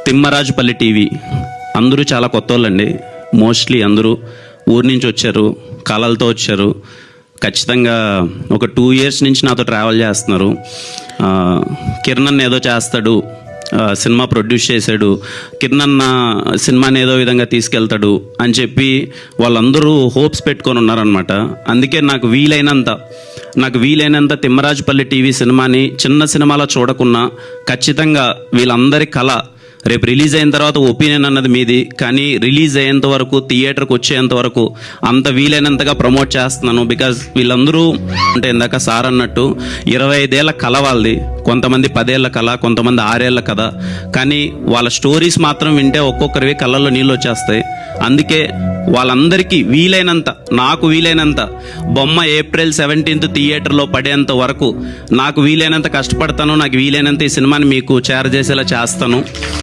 Thimmarajupalli TV అందరూ చాలా కొత్త వాళ్ళండి. మోస్ట్లీ అందరూ ఊరి నుంచి వచ్చారు, కళలతో వచ్చారు. ఖచ్చితంగా ఒక 2 years నుంచి నాతో ట్రావెల్ చేస్తున్నారు. కిరణ్ ఏదో చేస్తాడు, సినిమా ప్రొడ్యూస్ చేశాడు, కిరణ్ సినిమాని ఏదో విధంగా తీసుకెళ్తాడు అని చెప్పి వాళ్ళందరూ హోప్స్ పెట్టుకొని ఉన్నారనమాట. అందుకే నాకు వీలైనంత తిమ్మరాజుపల్లి టీవీ సినిమాని చిన్న సినిమాలో చూడకున్నా ఖచ్చితంగా వీళ్ళందరి కళ రేపు రిలీజ్ అయిన తర్వాత ఒపీనియన్ అన్నది మీది, కానీ రిలీజ్ అయ్యేంత వరకు థియేటర్కి వచ్చేంత వరకు అంత వీలైనంతగా ప్రమోట్ చేస్తున్నాను. బికాజ్ వీళ్ళందరూ అంటే ఇందాక సార్ అన్నట్టు 25 ఏళ్ల కళ వాళ్ళది, కొంతమంది 10 ఏళ్ల కళ, కొంతమంది 6 ఏళ్ల కథ, కానీ వాళ్ళ స్టోరీస్ మాత్రం వింటే ఒక్కొక్కరివి కళ్ళల్లో నీళ్ళు వచ్చేస్తాయి. అందుకే వాళ్ళందరికీ నాకు వీలైనంత బొమ్మ April 17th థియేటర్లో పడేంత వరకు నాకు వీలైనంత కష్టపడతాను, నాకు వీలైనంత ఈ సినిమాని మీకు చేరజేసేలా చేస్తాను.